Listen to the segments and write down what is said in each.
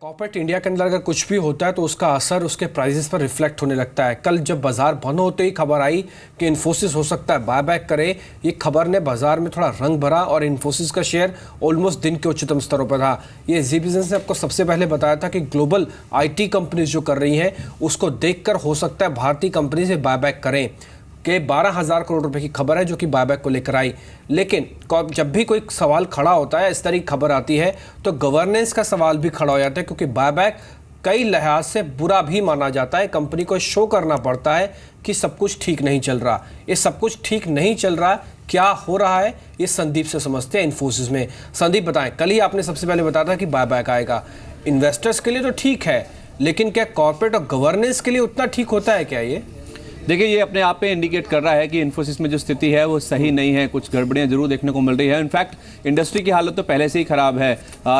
Corporate India के अंदर अगर कुछ भी होता है तो उसका असर उसके प्राइसेस पर रिफ्लेक्ट होने लगता है। कल जब बाजार बंद होते ही खबर आई कि इन्फोसिस हो सकता है बायबैक करे, ये खबर ने बाजार में थोड़ा रंग भरा और इन्फोसिस का शेयर ऑलमोस्ट दिन के उच्चतम स्तरों पर था। ये जी बिजनेस ने आपको सबसे पहले बताया था कि ग्लोबल IT कंपनीज जो कर रही हैं उसको देखकर हो सकता है भारतीय कंपनी से बायबैक करें के 12,000 करोड़ रुपए की खबर है जो कि बायबैक को लेकर आई। लेकिन जब भी कोई सवाल खड़ा होता है, इस तरह की खबर आती है तो गवर्नेंस का सवाल भी खड़ा हो जाता है, क्योंकि बायबैक कई लिहाज से बुरा भी माना जाता है। कंपनी को शो करना पड़ता है कि सब कुछ ठीक नहीं चल रहा। ये सब कुछ ठीक नहीं चल रहा, क्या हो रहा है, ये संदीप से समझते हैं इन्फोसिस में। संदीप बताएं, कल ही आपने सबसे पहले बताया था कि बायबैक आएगा। इन्वेस्टर्स के लिए तो ठीक है, लेकिन क्या कॉर्पोरेट और गवर्नेंस के लिए उतना ठीक होता है क्या? ये देखिए, ये अपने आप पे इंडिकेट कर रहा है कि इन्फोसिस में जो स्थिति है वो सही नहीं है, कुछ गड़बड़ियां जरूर देखने को मिल रही है। इनफैक्ट इंडस्ट्री की हालत तो पहले से ही खराब है।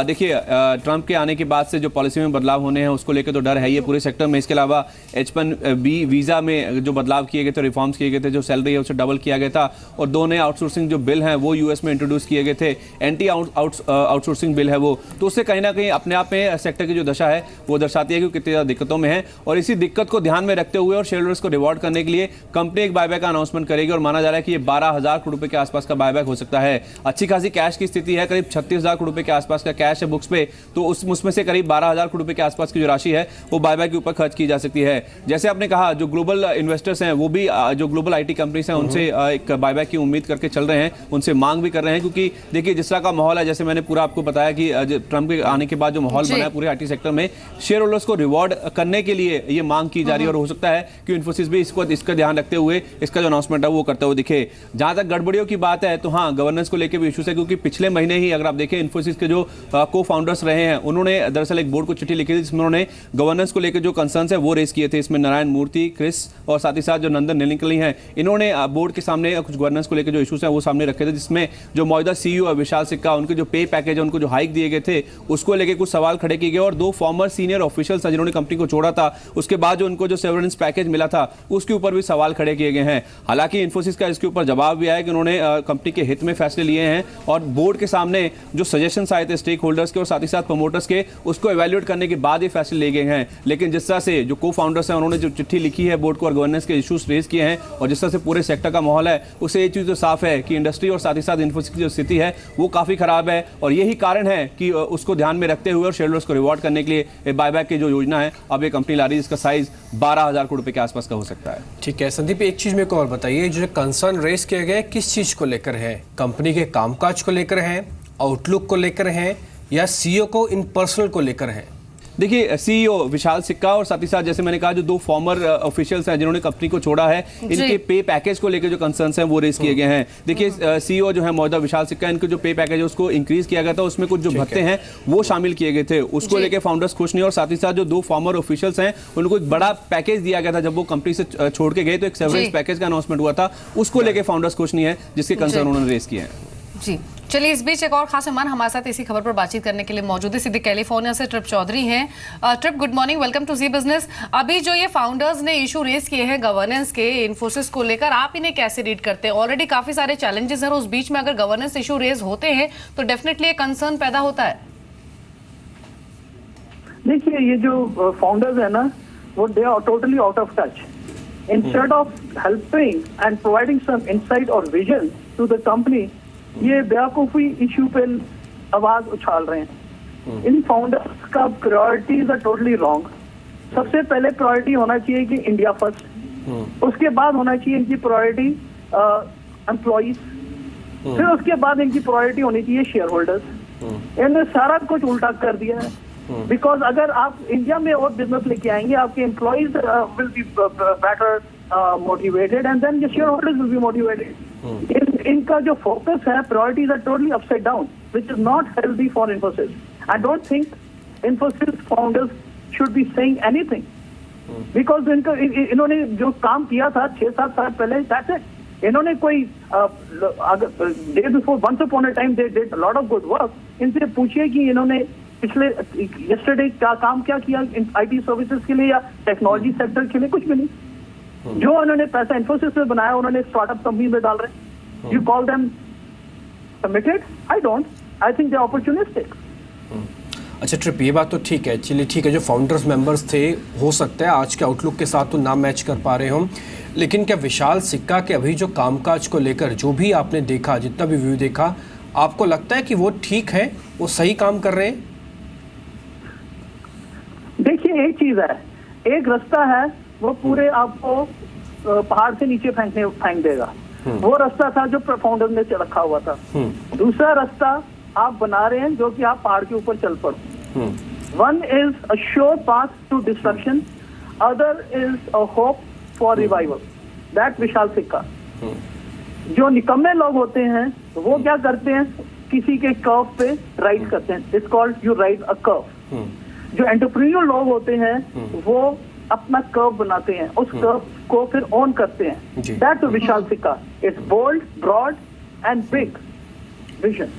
देखिए, ट्रंप के आने के बाद से जो पॉलिसी में बदलाव होने हैं उसको लेकर तो डर है ये पूरे सेक्टर में। इसके अलावा H-1B वीज़ा में जो बदलाव किए गए थे, रिफॉर्म्स किए गए थे, जो सैलरी है उसे डबल किया गया था, और 2 नए आउटसोर्सिंग जो बिल हैं वो US में इंट्रोड्यूस किए गए थे, एंटी आउटसोर्सिंग बिल है वो। तो उससे कहीं ना कहीं अपने आप में सेक्टर की जो दशा है वो दर्शाती है कि कितनी ज़्यादा दिक्कतों में है। और इसी दिक्कत को ध्यान में रखते हुए और शेयर होल्डर्स को रिवॉर्ड करने के लिए कंपनी एक बायबैक का अनाउंसमेंट करेगी, और माना जा रहा है कि ये 12,000 करोड़ रुपए के आसपास का बायबैक हो सकता है। अच्छी खासी कैश की स्थिति है, करीब 36,000 करोड़ रुपए के आसपास का कैश है बुक्स पे, तो उसमें से करीब 12,000 करोड़ रुपए के आसपास की जो राशि है वो बायबैक के ऊपर खर्च की जा सकती है। जैसे आपने कहा, जो ग्लोबल इन्वेस्टर्स हैं वो भी जो ग्लोबल IT कंपनीज हैं उनसे एक बायबैक की उम्मीद करके चल रहे हैं, उनसे मांग भी कर रहे हैं। क्योंकि देखिए, जिस तरह का माहौल है, जैसे मैंने पूरा आपको बताया कि ट्रंप के आने के बाद जो माहौल बना है पूरे IT सेक्टर में, शेयर होल्डर्स को रिवॉर्ड करने के लिए ये मांग की जा रही है। और हो सकता है कि इन्फोसिस भी इसका ध्यान रखते हुए इसका जो अनाउंसमेंट है वो करते हुए दिखे। जहां तक गड़बड़ियों की बात है तो हाँ, गवर्नेंस को लेकर भी इश्यूज है, क्योंकि पिछले महीने ही अगर आप देखें इन्फोसिस के जो को फाउंडर्स रहे हैं उन्होंने दरअसल एक बोर्ड को चिट्ठी लिखी थी जिसमें उन्होंने गवर्नेंस को लेकर जो कंसर्न्स है वो रेज किए थे। इसमें नारायण मूर्ति, क्रिस और साथ ही साथ जो नंदन नीलिकनी हैं, इन्होंने बोर्ड के सामने कुछ गवर्नेंस को लेकर जो इशूज हैं वो सामने रखे थे, जिसमें जो मौजूदा CEO विशाल सिक्का, उनके जो पे पैकेज है, उनको जो हाइक दिए गए थे उसको लेकर कुछ सवाल खड़े किए गए। और 2 फॉर्मर सीनियर ऑफिशियल्स हैं जिन्होंने कंपनी को छोड़ा था, उसके बाद जो उनको जो सेवरेंस पैकेज मिला था उसके ऊपर भी सवाल खड़े किए गए हैं। हालांकि इन्फोसिस का इसके ऊपर जवाब भी आया कि उन्होंने कंपनी के हित में फैसले लिए हैं, और बोर्ड के सामने जो सजेशंस आए थे स्टेक होल्डर्स के और साथ ही साथ प्रमोटर्स के, उसको एवेल्युएट करने के बाद ये फैसले लिए गए हैं। लेकिन जिस तरह से जो को फाउंडर्स हैं उन्होंने जो चिट्ठी लिखी है बोर्ड को और गवर्नेंस के इशूज रेज किए हैं, और जिस तरह से पूरे सेक्टर का माहौल है, उससे ये चीज़ तो साफ है कि इंडस्ट्री और साथ ही साथ इन्फोसिस की जो स्थिति है वो काफ़ी खराब है। और यही कारण है कि उसको ध्यान में रखते हुए और शेयर होल्डर्स को रिवॉर्ड करने के लिए बायबैक की जो योजना है अब ये कंपनी ला रही है, जिसका साइज 12,000 करोड़ रुपए के आसपास का हो सकता है। ठीक है संदीप, एक चीज़ मेरे को और बताइए, जो कंसर्न रेस किए गए किस चीज़ को लेकर है? कंपनी के कामकाज को लेकर है, आउटलुक को लेकर है, या CEO को इन पर्सनल को लेकर है? देखिए, CEO विशाल सिक्का और साथ ही साथ जैसे मैंने कहा जो 2 फॉर्मर ऑफिशियल्स हैं जिन्होंने कंपनी को छोड़ा है, इनके पे पैकेज को लेकर जो कंसर्न्स हैं वो रेज किए गए हैं। देखिए, CEO जो है मौजूदा विशाल सिक्का, इनके जो पे पैकेज है उसको इंक्रीज किया गया था, उसमें कुछ जो भत्ते हैं वो शामिल किए गए थे, उसको लेकर फाउंडर्स खुश नहीं। और साथ ही साथ जो 2 फॉर्मर ऑफिशियल्स हैं उनको एक बड़ा पैकेज दिया गया था जब वो कंपनी से छोड़ के गए, तो एक सेवरेंस पैकेज का अनाउंसमेंट हुआ था, उसको लेकर फाउंडर्स खुश नहीं है, जिसके कंसर्न उन्होंने रेज किए हैं। जी चलिए, इस बीच एक और खास मेहमान हमारे साथ इसी खबर पर बातचीत करने के लिए मौजूद है, सीधे कैलिफोर्निया से ट्रिप चौधरी हैं। Trip, good morning, welcome to Zee business. अभी जो ये फाउंडर्स ने इशू रेज किए हैं गवर्नेंस के इन्फोसिस को लेकर, आप इन्हें कैसे रीड करते हैं? ऑलरेडी काफी सारे चैलेंजेस हैं, और उस बीच में अगर गवर्नेंस इशू रेज होते हैं तो डेफिनेटली एक कंसर्न पैदा होता है। देखिए, ये जो फाउंडर्स है ना, वो they are totally out of touch. Instead of helping and providing some insight और विजन टू द कंपनी, ये बेवकूफी इश्यू पे आवाज उछाल रहे हैं। इन फाउंडर्स का प्रायोरिटीज आर टोटली रॉन्ग। सबसे पहले प्रायोरिटी होना चाहिए कि इंडिया फर्स्ट, उसके बाद होना चाहिए इनकी प्रायोरिटी एम्प्लॉइज, फिर उसके बाद इनकी प्रायोरिटी होनी चाहिए शेयर होल्डर्स। इन्होंने सारा कुछ उल्टा कर दिया है। बिकॉज अगर आप इंडिया में और बिजनेस लेके आएंगे, आपके employees will be better motivated and then shareholders will be motivated. इनका जो फोकस है, priorities are totally upside down, which is not healthy for Infosys. I don't think Infosys founders should be saying anything, because इन्होंने जो काम किया था 6-7 साल पहले, दैट्स इट। इन्होंने कोई day before, once upon a time they did lot of good work. इनसे पूछिए कि इन्होंने पिछले यस्टरडे क्या काम क्या किया IT सर्विसेज के लिए या टेक्नोलॉजी सेक्टर के लिए, कुछ भी नहीं। जो उन्होंने पैसा इन्फोसिस में बनाया उन्होंने स्टार्टअप कंपनी में डाल रहे हैं। You call them committed? I don't, I think they are opportunistic. अच्छा ट्रिप, ये बात तो ठीक है, चलिए ठीक है, जो फाउंडर्स मेंबर्स थे हो सकता है आज के आउटलुक के साथ तो ना मैच कर पा रहे हो, लेकिन क्या विशाल सिक्का के अभी जो कामकाज को लेकर जो भी आपने देखा, जितना भी व्यू देखा, आपको लगता है कि वो ठीक है, वो सही काम कर रहे हैं? देखिए एक चीज है, एक रास्ता है वो पूरे आपको पहाड़ से नीचे फेंक देगा, वो रास्ता था जो फाउंडर ने रखा हुआ था। दूसरा रास्ता आप बना रहे हैं जो कि आप पहाड़ के ऊपर चल पड़ो। One is a sure path to destruction, other is a hope for revival, that Vishal Sikka. जो निकम्मे लोग होते हैं वो क्या करते हैं, किसी के कर्व पे राइड करते हैं, it's called you ride a curve. जो एंटरप्रेन्योर लोग होते हैं वो अपना कर्व बनाते हैं, उस कर्व को फिर ऑन करते हैं, that's Vishal Sikka. It's bold, broad and big vision,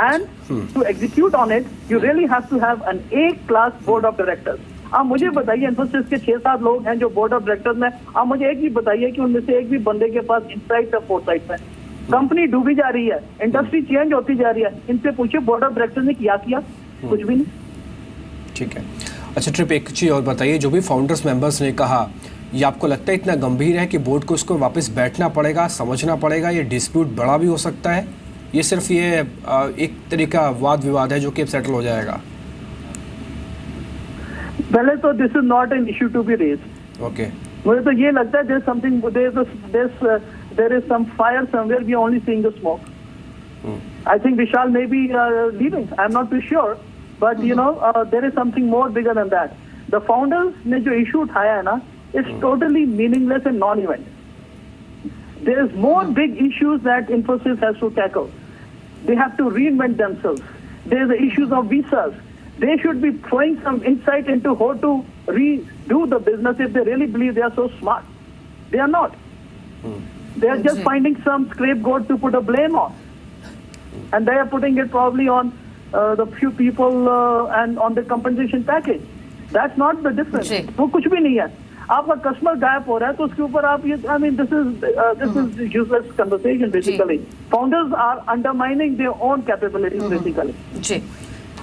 and to execute on it you really have to have an A class board of directors। आप मुझे बताइए इन्फोसिस के 6-7 लोग हैं जो बोर्ड ऑफ डायरेक्टर्स में, आप मुझे एक भी बताइए कि उनमें से एक भी बंदे के पास इनसाइट या फोरसाइट है। कंपनी डूबी जा रही है, इंडस्ट्री चेंज होती जा रही है, इनसे पूछिए बोर्ड ऑफ डायरेक्टर्स ने किया कुछ भी नहीं। ठीक है। अच्छा ट्रिप, एक चीज़ और बताइए, जो भी फाउंडर्स मेंबर्स ने कहा, ये आपको लगता है इतना गंभीर है कि बोर्ड को इसको वापस बैठना पड़ेगा, समझना पड़ेगा, ये डिस्प्यूट बड़ा भी हो सकता है, ये सिर्फ ये एक तरीका वाद विवाद है जो कि अब सेटल हो जाएगा? पहले तो this is not an issue to be raised. Okay, मुझे तो ये लगता है there something, there is some fire somewhere, we are only seeing the smoke. I think Vishal may be leaving, I am not too sure, but you know there is something more bigger than that. The founders ने जो issue उठाया है ना, it's totally meaningless and non event. There is more big issues that Infosys has to tackle. They have to reinvent themselves. There are the issues of visas. They should be throwing some insight into how to redo the business if they really believe they are so smart. They are not. They are just finding some scapegoat to put a blame on. And they are putting it probably on the few people and on the compensation package. That's not the difference. वो कुछ भी नहीं है। आपका customer गायब हो रहा है तो उसके ऊपर आप ये, I mean this is useless conversation basically. Founders are undermining their own capabilities basically. जी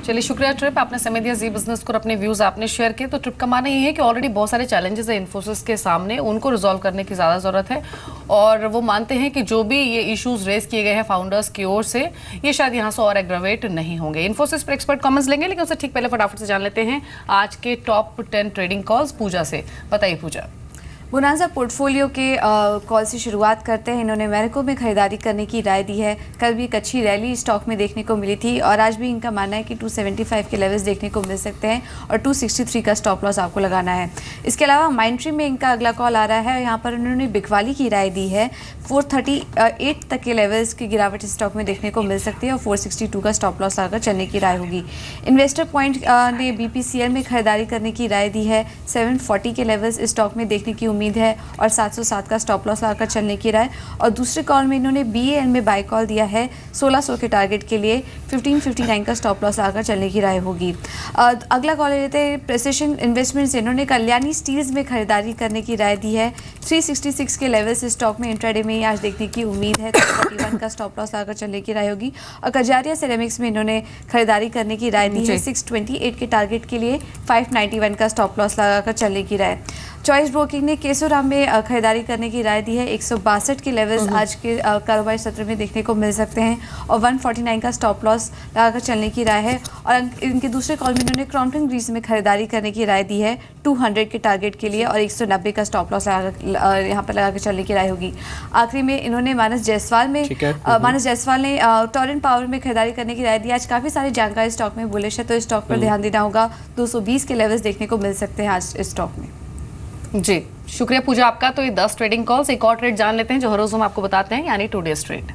चलिए, शुक्रिया ट्रिप, आपने समय दिया जी बिजनेस को, अपने व्यूज आपने शेयर किए। तो ट्रिप का मानना ये है कि ऑलरेडी बहुत सारे चैलेंजेस है इन्फोसिस के सामने, उनको रिजॉल्व करने की ज़्यादा ज़रूरत है, और वो मानते हैं कि जो भी ये इश्यूज रेज किए गए हैं फाउंडर्स की ओर से, ये शायद यहाँ से और एग्रावेट नहीं होंगे। इन्फोसिस पर एक्सपर्ट कमेंट्स लेंगे, लेकिन उससे ठीक पहले फटाफट से जान लेते हैं आज के टॉप 10 ट्रेडिंग कॉल्स पूजा से। बताइए पूजा। बोनांजा पोर्टफोलियो के कॉल से शुरुआत करते हैं। इन्होंने मैरिको में खरीदारी करने की राय दी है। कल भी एक अच्छी रैली स्टॉक में देखने को मिली थी और आज भी इनका मानना है कि 275 के लेवल्स देखने को मिल सकते हैं और 263 का स्टॉप लॉस आपको लगाना है। इसके अलावा माइंट्री में इनका अगला कॉल आ रहा है, यहाँ पर उन्होंने बिकवाली की राय दी है। 438 तक के लेवल्स की गिरावट स्टॉक में देखने को मिल सकती है और 462 का स्टॉप लॉस लगाकर चलने की राय होगी। इन्वेस्टर पॉइंट ने BPCL में खरीदारी करने की राय दी है। 740 के लेवल्स स्टॉक में देखने की उम्मीद है और 707 का स्टॉप लॉस लगाकर चलने की राय। और दूसरे कॉल में इन्होंने BAL में बाय कॉल दिया है 1600 के टारगेट के लिए। 1559 का स्टॉप लॉस लगाकर चलने की राय होगी। अगला कॉल लेते हैं प्रेसिशन इन्वेस्टमेंट्स। इन्होंने कल्याणी स्टील्स में खरीदारी करने की राय दी है। 366 के लेवल्स स्टॉक में इंट्राडे में आज देखने की उम्मीद है। 41 का स्टॉप लॉस लगाकर चलने की राय होगी। और कजारिया सिरेमिक्स में इन्होंने खरीदारी करने की राय दी है। 628 के टारगेट के लिए 591 का स्टॉप लॉस लगाकर चलने की राय। चॉइस ब्रोकिंग ने केसोराम में खरीदारी करने की राय दी है। 162 के लेवल्स आज के कारोबारी सत्र में देखने को मिल सकते हैं और 149 का स्टॉप लॉस लगाकर चलने की राय है। और इनके दूसरे कॉल में इन्होंने क्रॉम्पटन ग्रीस में खरीदारी करने की राय दी है 200 के टारगेट के लिए और 190 का स्टॉप लॉस यहाँ पर लगा के चलने की राय होगी। आखिरी में इन्होंने मानस जायसवाल ने टोरेंट पावर में खरीदारी करने की राय दी। आज काफ़ी सारी जानकारी स्टॉक में बुलिश है तो इस स्टॉक पर ध्यान देना होगा। 220 के लेवल्स देखने को मिल सकते हैं आज इस स्टॉक में। जी शुक्रिया पूजा आपका। तो ये 10 ट्रेडिंग कॉल्स, एक और ट्रेड जान लेते हैं जो हर रोज हम आपको बताते हैं, यानी टुडेज ट्रेड।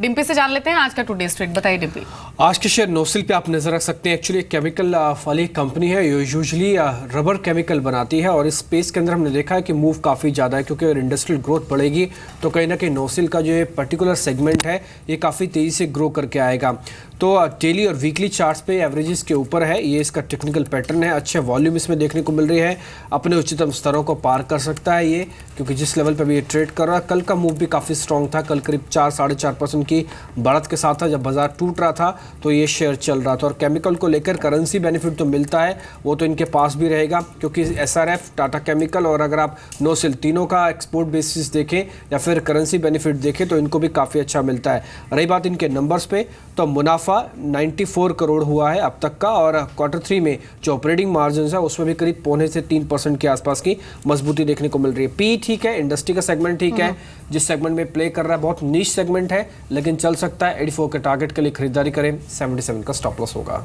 डिम्पी से जान लेते हैं आज का टुडे स्ट्रेट। बताइए डिम्पी। आज के शेयर नोसिल पे आप नजर रख सकते हैं। एक्चुअली केमिकल वाली कंपनी है, यूजुअली रबर केमिकल बनाती है और इस स्पेस के अंदर हमने देखा है कि मूव काफ़ी ज़्यादा है, क्योंकि अगर इंडस्ट्रियल ग्रोथ बढ़ेगी तो कहीं ना कहीं नोसिल का जो ये पर्टिकुलर सेगमेंट है ये काफ़ी तेज़ी से ग्रो करके आएगा। तो डेली और वीकली चार्ट्स पे एवरेजेस के ऊपर है, ये इसका टेक्निकल पैटर्न है। अच्छे वॉल्यूम इसमें देखने को मिल रही है, अपने उच्चतम स्तरों को पार कर सकता है ये, क्योंकि जिस लेवल पे भी ये ट्रेड कर रहा है। कल का मूव भी काफ़ी स्ट्रॉन्ग था, कल करीब 4-4.5% की बढ़त के साथ था। जब बाजार टूट रहा था तो ये शेयर चल रहा था। और केमिकल को लेकर करेंसी बेनिफिट तो मिलता है, वो तो इनके पास भी रहेगा, क्योंकि SRF, टाटा केमिकल और अगर आप नोसिल तीनों का एक्सपोर्ट बेसिस देखें या फिर करेंसी बेनिफिट देखें तो इनको भी काफ़ी अच्छा मिलता है। रही बात इनके नंबर्स पे, तो मुनाफा 94 करोड़ हुआ है अब तक का, और Q3 में जो ऑपरेटिंग मार्जिन है उसमें भी करीब 0.5 से 3% के आसपास की मजबूती देखने को मिल रही है। पी ठीक है, इंडस्ट्री का सेगमेंट ठीक है, जिस सेगमेंट में प्ले कर रहा है बहुत नीश सेगमेंट है, लेकिन चल सकता है। 84 के टारगेट के लिए खरीदारी करें, 77 का स्टॉप लॉस होगा।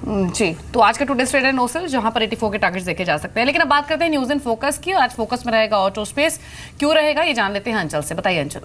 जी, तो आज का टुडे ट्रेड है नोसिल, जहां पर 84 के टारगेट्स देखे जा सकते हैं। लेकिन अब बात करते हैं न्यूज इन फोकस की। आज फोकस में रहेगा ऑटो स्पेस। क्यों रहेगा ये जान लेते हैं अंचल से। बताइए अंचल।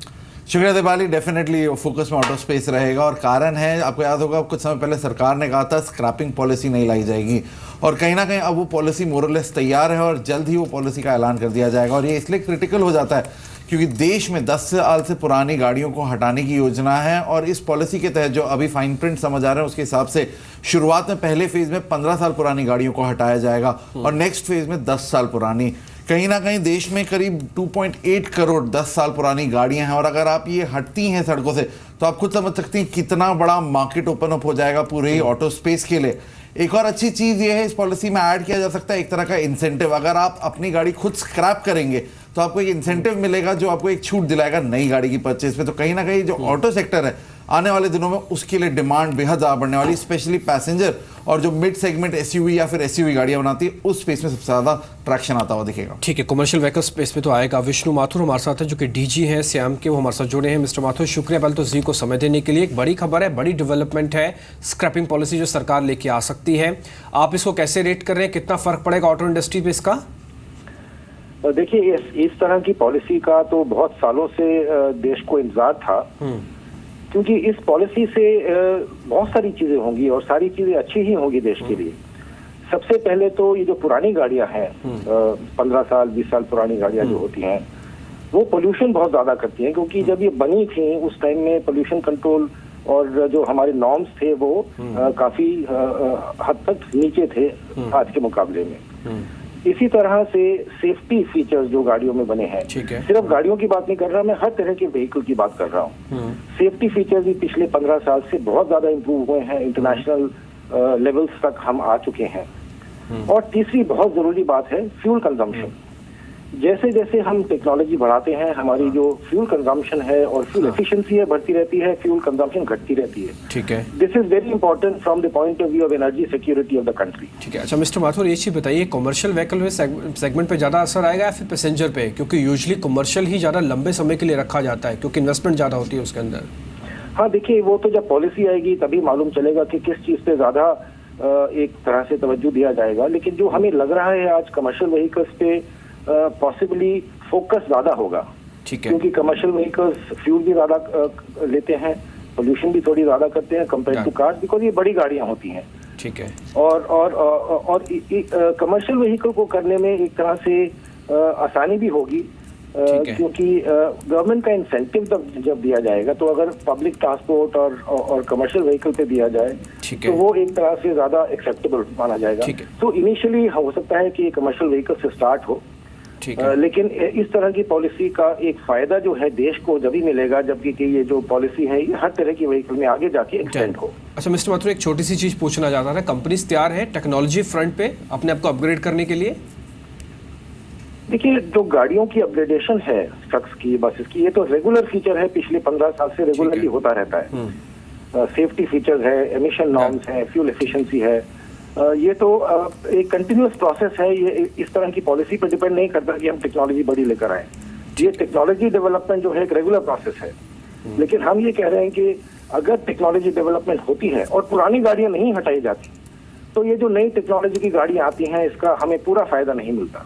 शुक्रिया दीपाली। डेफिनेटली फोकस में ऑटो स्पेस रहेगा, और कारण है, आपको याद होगा कुछ समय पहले सरकार ने कहा था स्क्रैपिंग पॉलिसी नहीं लाई जाएगी, और कहीं ना कहीं अब वो पॉलिसी मोरलेस तैयार है और जल्द ही वो पॉलिसी का ऐलान कर दिया जाएगा। और ये इसलिए क्रिटिकल हो जाता है क्योंकि देश में 10 साल से पुरानी गाड़ियों को हटाने की योजना है, और इस पॉलिसी के तहत जो अभी फाइन प्रिंट समझ आ रहे हैं उसके हिसाब से शुरुआत में पहले फेज में 15 साल पुरानी गाड़ियों को हटाया जाएगा और नेक्स्ट फेज में 10 साल पुरानी। कहीं ना कहीं देश में करीब 2.8 करोड़ 10 साल पुरानी गाड़ियां हैं, और अगर आप ये हटती हैं सड़कों से तो आप खुद समझ सकते हैं कितना बड़ा मार्केट ओपन अप हो जाएगा पूरे ही ऑटो स्पेस के लिए। एक और अच्छी चीज़ ये है, इस पॉलिसी में ऐड किया जा सकता है एक तरह का इंसेंटिव। अगर आप अपनी गाड़ी खुद स्क्रैप करेंगे तो आपको एक इंसेंटिव मिलेगा जो आपको एक छूट दिलाएगा नई गाड़ी की परचेज पे। तो कहीं ना कहीं जो ऑटो सेक्टर है आने वाले दिनों में उसके लिए डिमांड बेहद ज़्यादा बढ़ने वाली, स्पेशली पैसेंजर और जो मिड सेगमेंट SUV या फिर SUV गाड़ियां बनाती है उस स्पेस में सबसे ज़्यादा ट्रैक्शन आता हुआ दिखेगा। ठीक है, कमर्शियल व्हीकल स्पेस में तो आएगा। विष्णु माथुर हमारे साथ है, जो कि DG हैं श्याम के, वो हमारे साथ जुड़े हैं। मिस्टर माथुर, शुक्रिया पहले तो जी को समय देने के लिए। एक बड़ी खबर है, बड़ी डेवलपमेंट है, स्क्रैपिंग पॉलिसी जो सरकार लेके आ सकती है। आप इसको कैसे रेट कर रहे हैं, कितना फर्क पड़ेगा ऑटो इंडस्ट्री पे इसका? देखिए, इस तरह की पॉलिसी का तो बहुत सालों से देश को इंतजार था, क्योंकि इस पॉलिसी से बहुत सारी चीजें होंगी और सारी चीजें अच्छी ही होंगी देश के लिए। सबसे पहले तो ये जो पुरानी गाड़ियां हैं, 15 साल 20 साल पुरानी गाड़ियां जो होती हैं, वो पोल्यूशन बहुत ज्यादा करती हैं, क्योंकि जब ये बनी थी उस टाइम में पोल्यूशन कंट्रोल और जो हमारे नॉर्म्स थे वो काफी हद तक नीचे थे आज के मुकाबले में। इसी तरह से सेफ्टी फीचर्स जो गाड़ियों में बने हैं, सिर्फ गाड़ियों की बात नहीं कर रहा मैं, हर तरह के व्हीकल की बात कर रहा हूँ। सेफ्टी फीचर्स भी पिछले 15 साल से बहुत ज्यादा इंप्रूव हुए हैं, इंटरनेशनल लेवल्स तक हम आ चुके हैं। और तीसरी बहुत जरूरी बात है फ्यूल कंजम्पशन। जैसे जैसे हम टेक्नोलॉजी बढ़ाते हैं, हमारी जो फ्यूल कंजम्पशन है और फ्यूल एफिशिएंसी है बढ़ती रहती है, फ्यूल कंजम्पशन घटती रहती है। ठीक है, this is very important from the point of view of energy security of the country. ठीक है। अच्छा मिस्टर माथुर, ये चीज़ बताइए, कमर्शियल व्हीकल में सेगमेंट पे ज़्यादा असर आएगा या फिर पैसेंजर पे? क्योंकि यूजुअली कमर्शियल ही ज़्यादा लंबे समय के लिए रखा जाता है, क्योंकि इन्वेस्टमेंट ज़्यादा होती है उसके अंदर। हाँ देखिए, वो तो जब पॉलिसी आएगी तभी मालूम चलेगा कि किस चीज़ पे ज़्यादा एक तरह से तवज्जो दिया जाएगा। लेकिन जो हमें लग रहा है आज कमर्शियल व्हीकल्स पे पॉसिबली फोकस ज्यादा होगा। ठीक है, क्योंकि कमर्शियल व्हीकल्स फ्यूल भी ज्यादा लेते हैं, पोल्यूशन भी थोड़ी ज्यादा करते हैं कंपेयर टू कार्स, बिकॉज ये बड़ी गाड़ियां होती हैं। ठीक है। और कमर्शियल व्हीकल को करने में एक तरह से आसानी भी होगी, क्योंकि गवर्नमेंट का इंसेंटिव जब दिया जाएगा तो अगर पब्लिक ट्रांसपोर्ट और कमर्शियल व्हीकल पे दिया जाए तो वो एक तरह से ज्यादा एक्सेप्टेबल माना जाएगा। तो इनिशियली हो सकता है कि कमर्शियल व्हीकल से स्टार्ट हो, लेकिन इस तरह की पॉलिसी का एक फायदा जो है देश को जब ही मिलेगा जबकि ये जो पॉलिसी है ये हर तरह की व्हीकल में आगे जाके एक्सटेंड हो। अच्छा मिस्टर माथुर, एक छोटी सी चीज पूछना चाहता था, कंपनीज तैयार है टेक्नोलॉजी फ्रंट पे अपने आप को अपग्रेड करने के लिए? देखिए, जो गाड़ियों की अपग्रेडेशन है ट्रक्स की, बसेस की, ये तो रेगुलर फीचर है, पिछले 15 साल से रेगुलरली होता रहता है। सेफ्टी फीचर्स है, एमिशन नॉर्म्स है, फ्यूल एफिशिएंसी है, ये तो एक कंटिन्यूअस प्रोसेस है। ये इस तरह की पॉलिसी पर डिपेंड नहीं करता कि हम टेक्नोलॉजी बड़ी लेकर आए। ये टेक्नोलॉजी डेवलपमेंट जो है एक रेगुलर प्रोसेस है। लेकिन हम ये कह रहे हैं कि अगर टेक्नोलॉजी डेवलपमेंट होती है और पुरानी गाड़ियां नहीं हटाई जाती तो ये जो नई टेक्नोलॉजी की गाड़ियां आती हैं इसका हमें पूरा फायदा नहीं मिलता।